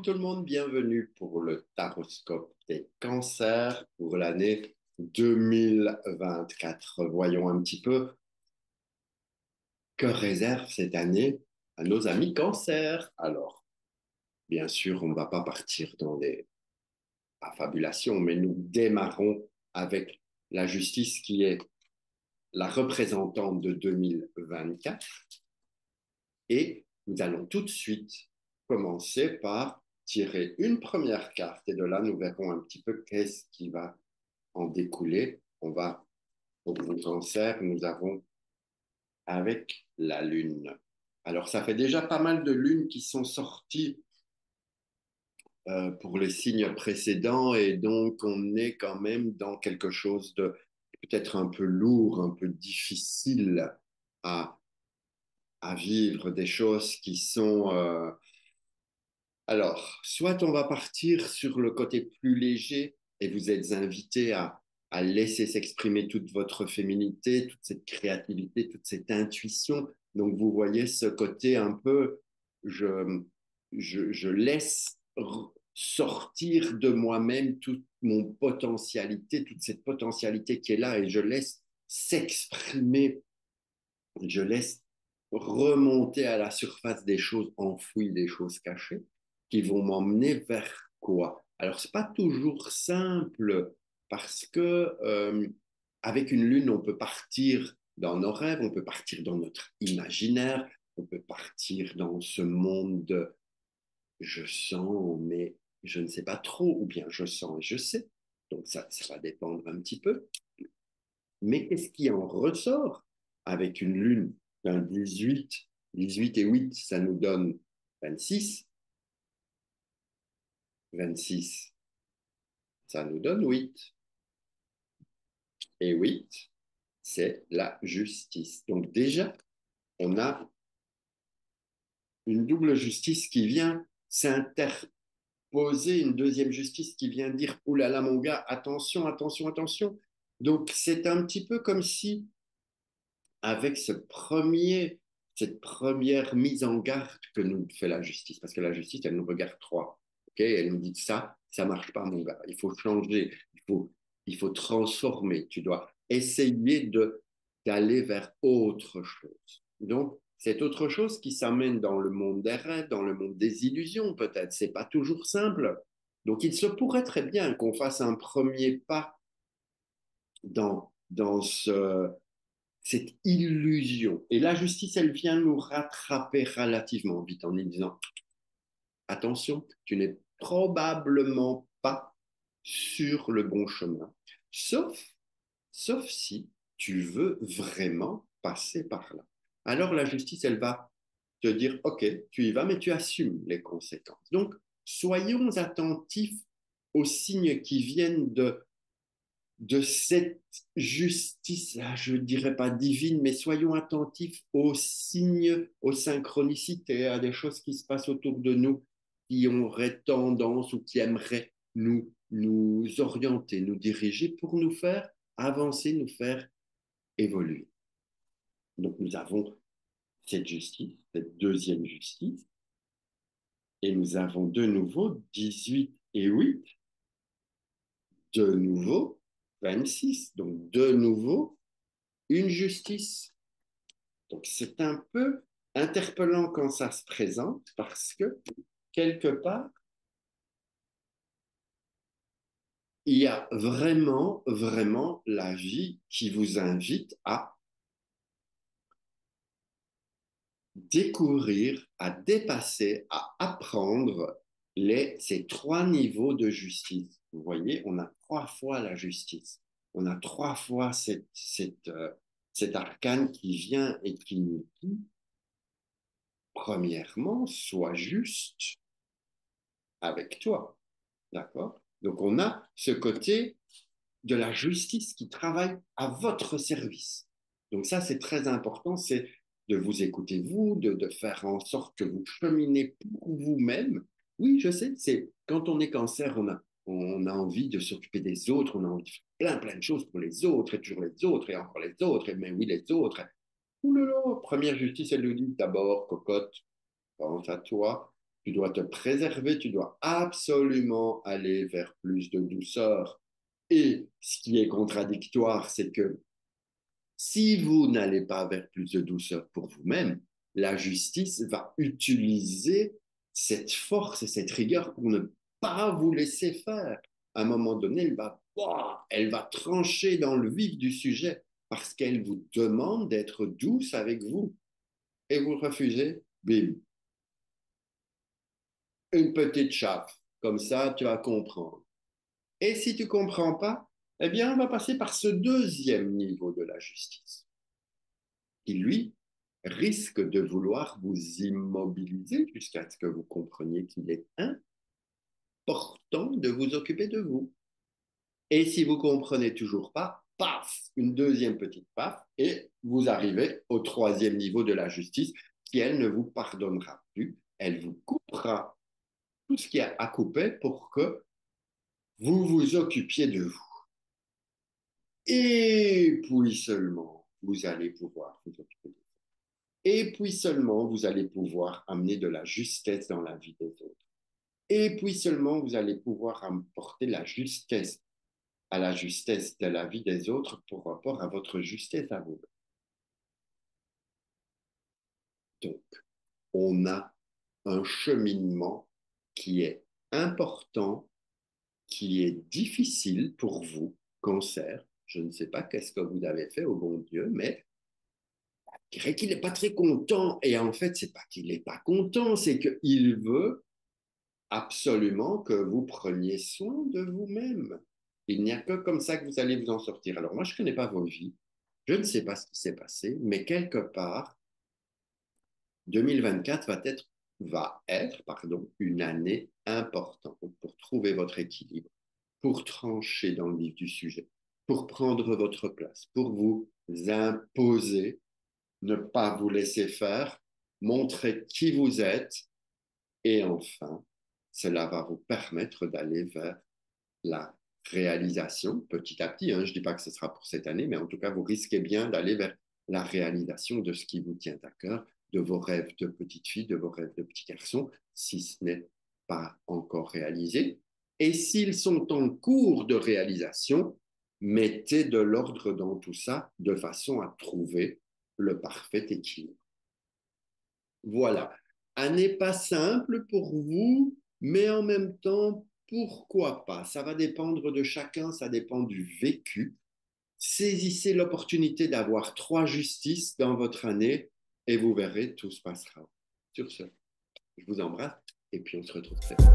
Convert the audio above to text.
Bonjour tout le monde, bienvenue pour le Taroscope des cancers pour l'année 2024. Voyons un petit peu que réserve cette année à nos amis cancers. Alors, bien sûr, on ne va pas partir dans des affabulations, mais nous démarrons avec la justice qui est la représentante de 2024 et nous allons tout de suite commencer par tirer une première carte et de là, nous verrons un petit peu qu'est-ce qui va en découler. On va, pour le cancer, nous avons avec la Lune. Alors, ça fait déjà pas mal de lunes qui sont sorties pour les signes précédents et donc on est quand même dans quelque chose de peut-être un peu lourd, un peu difficile à, à vivre, des choses qui sont alors, soit on va partir sur le côté plus léger et vous êtes invité à laisser s'exprimer toute votre féminité, toute cette créativité, toute cette intuition. Donc, vous voyez ce côté un peu, je, je laisse sortir de moi-même toute mon potentialité, toute cette potentialité qui est là et je laisse s'exprimer, je laisse remonter à la surface des choses enfouies, des choses cachées, qui vont m'emmener vers quoi? Alors, c'est pas toujours simple parce que avec une lune, on peut partir dans nos rêves, on peut partir dans notre imaginaire, on peut partir dans ce monde de je sens, mais je ne sais pas trop, ou bien je sens et je sais. Donc, ça va dépendre un petit peu. Mais qu'est-ce qui en ressort avec une lune d'un 18, 18 et 8, ça nous donne 26, 26, ça nous donne 8. Et 8, c'est la justice. Donc déjà, on a une double justice qui vient s'interposer, une deuxième justice qui vient dire, oh là là mon gars, attention, attention, attention. Donc c'est un petit peu comme si avec cette première mise en garde que nous fait la justice, parce que la justice, elle nous regarde trois. Okay, elle nous dit ça marche pas, mon gars. Il faut changer, il faut transformer. Tu dois essayer d'aller vers autre chose. Donc, c'est autre chose qui s'amène dans le monde des rêves, dans le monde des illusions, peut-être. C'est pas toujours simple. Donc, il se pourrait très bien qu'on fasse un premier pas dans cette illusion. Et la justice, elle vient nous rattraper relativement vite en nous disant, attention, tu n'es probablement pas sur le bon chemin, sauf, sauf si tu veux vraiment passer par là. Alors la justice, elle va te dire, OK, tu y vas, mais tu assumes les conséquences. Donc, soyons attentifs aux signes qui viennent de cette justice, je ne dirais pas divine, mais soyons attentifs aux signes, aux synchronicités, à des choses qui se passent autour de nous, qui auraient tendance ou qui aimeraient nous orienter, nous diriger pour nous faire avancer, nous faire évoluer. Donc nous avons cette justice, cette deuxième justice, et nous avons de nouveau 18 et 8, de nouveau 26, donc de nouveau une justice. Donc, c'est un peu interpellant quand ça se présente parce que, quelque part, il y a vraiment, vraiment la vie qui vous invite à découvrir, à dépasser, à apprendre ces trois niveaux de justice. Vous voyez, on a trois fois la justice. On a trois fois cet arcane qui vient et qui nous dit, premièrement, sois juste avec toi. D'accord? Donc, on a ce côté de la justice qui travaille à votre service. Donc, ça, c'est très important, c'est de vous écouter vous, de faire en sorte que vous cheminez pour vous-même. Oui, je sais, c'est quand on est cancer, on a envie de s'occuper des autres, on a envie de faire plein, plein de choses pour les autres, et toujours les autres, et encore les autres, et mais oui, les autres. Ouh là là, première justice, elle nous dit d'abord, cocotte, pense à toi, Tu dois te préserver, tu dois absolument aller vers plus de douceur. Et ce qui est contradictoire, c'est que si vous n'allez pas vers plus de douceur pour vous-même, la justice va utiliser cette force et cette rigueur pour ne pas vous laisser faire. À un moment donné, elle va trancher dans le vif du sujet parce qu'elle vous demande d'être douce avec vous. Et vous refusez, bim, une petite chape. Comme ça, tu vas comprendre. Et si tu ne comprends pas, eh bien, on va passer par ce deuxième niveau de la justice, qui, lui, risque de vouloir vous immobiliser jusqu'à ce que vous compreniez qu'il est important de vous occuper de vous. Et si vous ne comprenez toujours pas, paf, une deuxième petite paf, et vous arrivez au troisième niveau de la justice, qui, elle, ne vous pardonnera plus. Elle vous coupera tout ce qu'il y a à couper pour que vous vous occupiez de vous. Et puis seulement, vous allez pouvoir vous occuper de vous. Et puis seulement, vous allez pouvoir amener de la justesse dans la vie des autres. Et puis seulement, vous allez pouvoir apporter la justesse à la justesse de la vie des autres pour rapport à votre justesse à vous. Donc, on a un cheminement qui est important, qui est difficile pour vous, cancer. Je ne sais pas qu'est-ce que vous avez fait au bon Dieu, mais je dirais qu'il n'est pas très content. Et en fait, c'est pas qu'il n'est pas content, c'est qu'il veut absolument que vous preniez soin de vous-même. Il n'y a que comme ça que vous allez vous en sortir. Alors moi, je ne connais pas vos vies. Je ne sais pas ce qui s'est passé, mais quelque part, 2024 va être une année importante pour trouver votre équilibre, pour trancher dans le vif du sujet, pour prendre votre place, pour vous imposer, ne pas vous laisser faire, montrer qui vous êtes et enfin, cela va vous permettre d'aller vers la réalisation petit à petit. Je ne dis pas que ce sera pour cette année, mais en tout cas, vous risquez bien d'aller vers la réalisation de ce qui vous tient à cœur, de vos rêves de petite fille, de vos rêves de petit garçon, si ce n'est pas encore réalisé. Et s'ils sont en cours de réalisation, mettez de l'ordre dans tout ça de façon à trouver le parfait équilibre. Voilà. Année pas simple pour vous, mais en même temps, pourquoi pas? Ça va dépendre de chacun, ça dépend du vécu. Saisissez l'opportunité d'avoir 3 justices dans votre année et vous verrez, tout se passera. Sur ce, je vous embrasse et puis on se retrouve très vite.